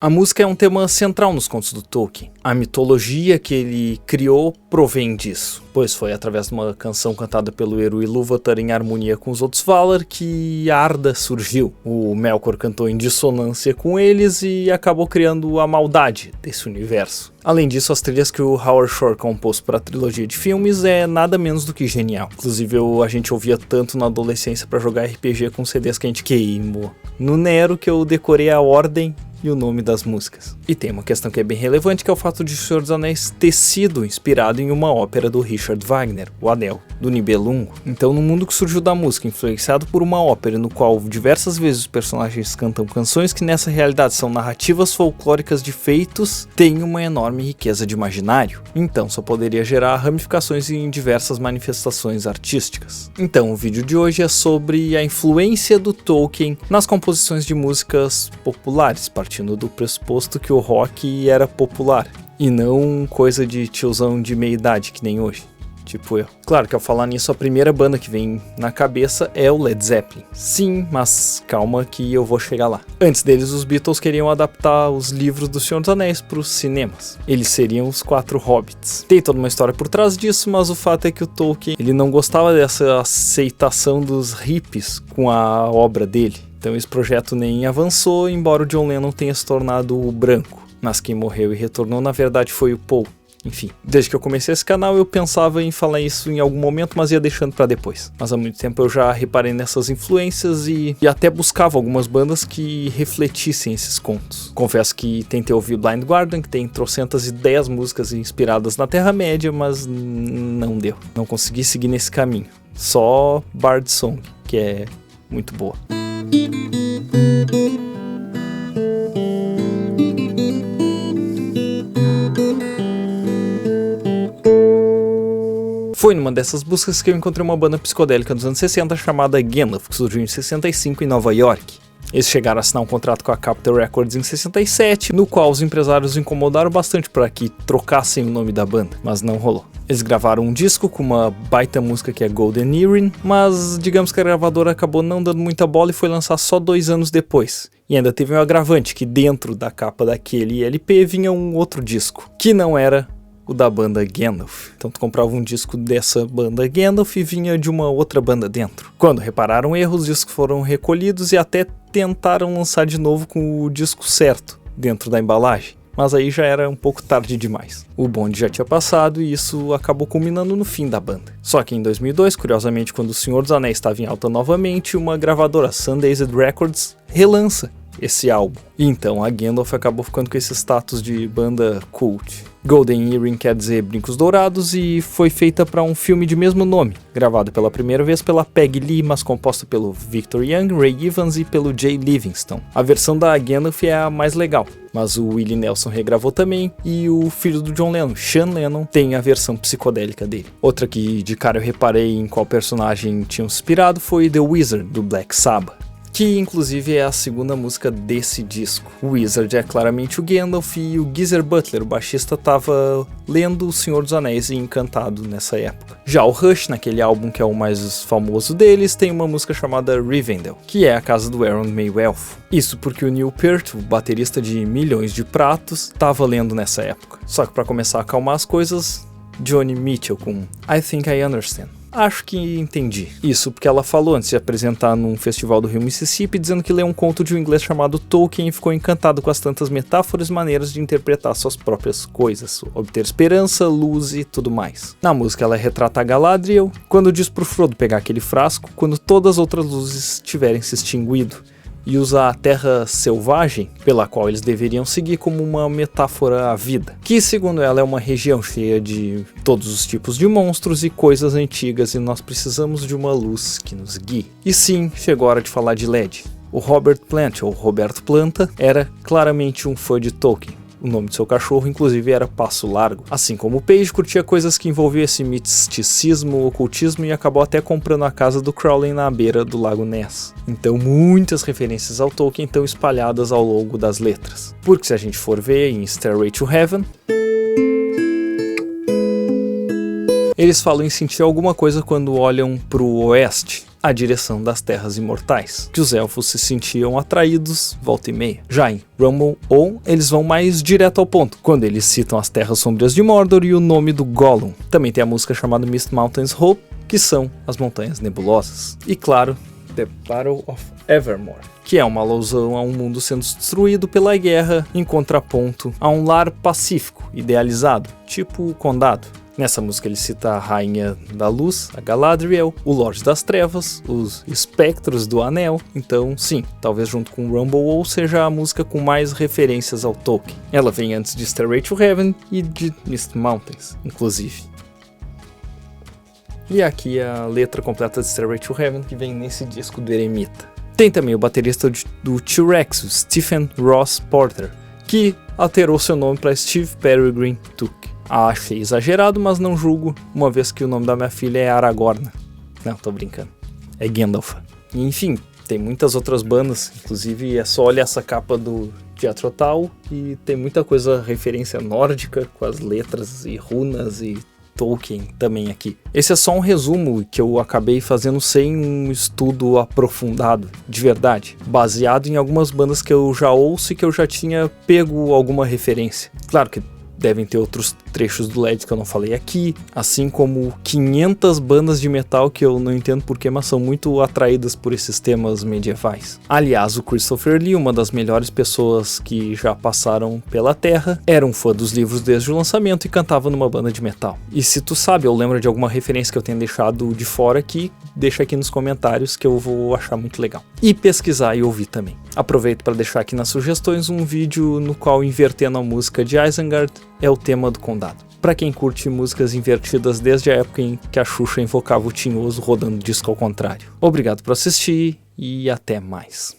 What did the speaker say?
A música é um tema central nos contos do Tolkien. A mitologia que ele criou provém disso, pois foi através de uma canção cantada pelo Eru Ilúvatar em harmonia com os outros Valar que Arda surgiu. O Melkor cantou em dissonância com eles e acabou criando a maldade desse universo. Além disso, as trilhas que o Howard Shore compôs para a trilogia de filmes é nada menos do que genial. Inclusive, a gente ouvia tanto na adolescência para jogar RPG com CDs que a gente queimou no Nero que eu decorei a ordem e o nome das músicas. E tem uma questão que é bem relevante, que é o fato de O Senhor dos Anéis ter sido inspirado em uma ópera do Richard Wagner, O Anel, do Nibelungo. Então, no mundo que surgiu da música, influenciado por uma ópera no qual diversas vezes os personagens cantam canções que nessa realidade são narrativas folclóricas de feitos, tem uma enorme riqueza de imaginário. Então, só poderia gerar ramificações em diversas manifestações artísticas. Então, o vídeo de hoje é sobre a influência do Tolkien nas composições de músicas populares, partindo do pressuposto que o rock era popular, e não coisa de tiozão de meia idade, que nem hoje, tipo eu. Claro que ao falar nisso, a primeira banda que vem na cabeça é o Led Zeppelin. Sim, mas calma que eu vou chegar lá. Antes deles, os Beatles queriam adaptar os livros do Senhor dos Anéis para os cinemas. Eles seriam os 4 hobbits. Tem toda uma história por trás disso, mas o fato é que o Tolkien ele não gostava dessa aceitação dos hippies com a obra dele. Então esse projeto nem avançou, embora o John Lennon tenha se tornado o branco. Mas quem morreu e retornou na verdade foi o Paul. Enfim, desde que eu comecei esse canal eu pensava em falar isso em algum momento, mas ia deixando pra depois. Mas há muito tempo eu já reparei nessas influências e até buscava algumas bandas que refletissem esses contos. Confesso que tentei ouvir Blind Guardian, que tem trocentas e 10 músicas inspiradas na Terra-média, mas não deu. Não consegui seguir nesse caminho. Só Bard Song, que é muito boa. Foi numa dessas buscas que eu encontrei uma banda psicodélica dos anos 60 chamada Gandalf, que surgiu em 65 em Nova York. Eles chegaram a assinar um contrato com a Capitol Records em 67, no qual os empresários incomodaram bastante para que trocassem o nome da banda, mas não rolou. Eles gravaram um disco com uma baita música que é Golden Earring, mas digamos que a gravadora acabou não dando muita bola e foi lançar só 2 anos depois. E ainda teve um agravante, que dentro da capa daquele LP vinha um outro disco, que não era o da banda Gandalf. Então tu comprava um disco dessa banda Gandalf e vinha de uma outra banda dentro. Quando repararam erros, os discos foram recolhidos e até tentaram lançar de novo com o disco certo dentro da embalagem. Mas aí já era um pouco tarde demais. O bonde já tinha passado e isso acabou culminando no fim da banda. Só que em 2002, curiosamente, quando O Senhor dos Anéis estava em alta novamente, uma gravadora, Sundazed Records, relança esse álbum. E então a Gandalf acabou ficando com esse status de banda cult. Golden Earring quer dizer Brincos Dourados e foi feita para um filme de mesmo nome, gravado pela primeira vez pela Peggy Lee, mas composta pelo Victor Young, Ray Evans e pelo Jay Livingston. A versão da Gandalf é a mais legal, mas o Willie Nelson regravou também e o filho do John Lennon, Sean Lennon, tem a versão psicodélica dele. Outra que de cara eu reparei em qual personagem tinham inspirado foi The Wizard, do Black Sabbath, que inclusive é a segunda música desse disco. O Wizard é claramente o Gandalf e o Geezer Butler, o baixista, estava lendo O Senhor dos Anéis e encantado nessa época. Já o Rush, naquele álbum que é o mais famoso deles, tem uma música chamada Rivendell, que é a casa do Aaron Maywelf. Isso porque o Neil Peart, o baterista de Milhões de Pratos, estava lendo nessa época. Só que para começar a acalmar as coisas, Joni Mitchell com I Think I Understand. Acho que entendi. Isso porque ela falou antes de apresentar num festival do Rio Mississippi, dizendo que leu um conto de um inglês chamado Tolkien e ficou encantado com as tantas metáforas e maneiras de interpretar suas próprias coisas, obter esperança, luz e tudo mais. Na música ela retrata a Galadriel quando diz pro Frodo pegar aquele frasco quando todas as outras luzes tiverem se extinguido, e usa a terra selvagem, pela qual eles deveriam seguir, como uma metáfora à vida, que segundo ela é uma região cheia de todos os tipos de monstros e coisas antigas e nós precisamos de uma luz que nos guie. E sim, chegou a hora de falar de LED. O Robert Plant, ou Roberto Planta, era claramente um fã de Tolkien. O nome do seu cachorro, inclusive, era Passo Largo. Assim como o Page, curtia coisas que envolviam esse misticismo, ocultismo e acabou até comprando a casa do Crowley na beira do Lago Ness. Então, muitas referências ao Tolkien estão espalhadas ao longo das letras. Porque se a gente for ver em Stairway to Heaven, eles falam em sentir alguma coisa quando olham pro oeste. a direção das Terras Imortais, que os elfos se sentiam atraídos volta e meia. Já em Rumble On, eles vão mais direto ao ponto, quando eles citam as Terras Sombrias de Mordor e o nome do Gollum. Também tem a música chamada Mist Mountains Hope, que são as Montanhas Nebulosas. E claro, The Battle of Evermore, que é uma alusão a um mundo sendo destruído pela guerra, em contraponto a um lar pacífico, idealizado, tipo o Condado. Nessa música ele cita a Rainha da Luz, a Galadriel, o Lorde das Trevas, os Espectros do Anel. Então, sim, talvez junto com Rumble ou seja a música com mais referências ao Tolkien. Ela vem antes de Stairway to Heaven e de Mist Mountains, inclusive. E aqui a letra completa de Stairway to Heaven, que vem nesse disco do Eremita. Tem também o baterista do T-Rex, o Stephen Ross Porter, que alterou seu nome para Steve Peregrine Took. Achei exagerado, mas não julgo, uma vez que o nome da minha filha é Aragorn. Não, tô brincando. É Gandalf. E, enfim, tem muitas outras bandas, inclusive é só olhar essa capa do Jethro Tull e tem muita coisa, referência nórdica, com as letras e runas e Tolkien também aqui. Esse é só um resumo que eu acabei fazendo sem um estudo aprofundado, de verdade, baseado em algumas bandas que eu já ouço e que eu já tinha pego alguma referência. Claro que devem ter outros trechos do LED que eu não falei aqui, assim como 500 bandas de metal que eu não entendo porquê, mas são muito atraídas por esses temas medievais. Aliás, o Christopher Lee, uma das melhores pessoas que já passaram pela Terra, era um fã dos livros desde o lançamento e cantava numa banda de metal. E se tu sabe ou lembra de alguma referência que eu tenha deixado de fora aqui, deixa aqui nos comentários que eu vou achar muito legal. E pesquisar e ouvir também. Aproveito para deixar aqui nas sugestões um vídeo no qual, invertendo a música de Isengard, é o tema do Condado. Para quem curte músicas invertidas desde a época em que a Xuxa invocava o Tinhoso rodando disco ao contrário. Obrigado por assistir e até mais.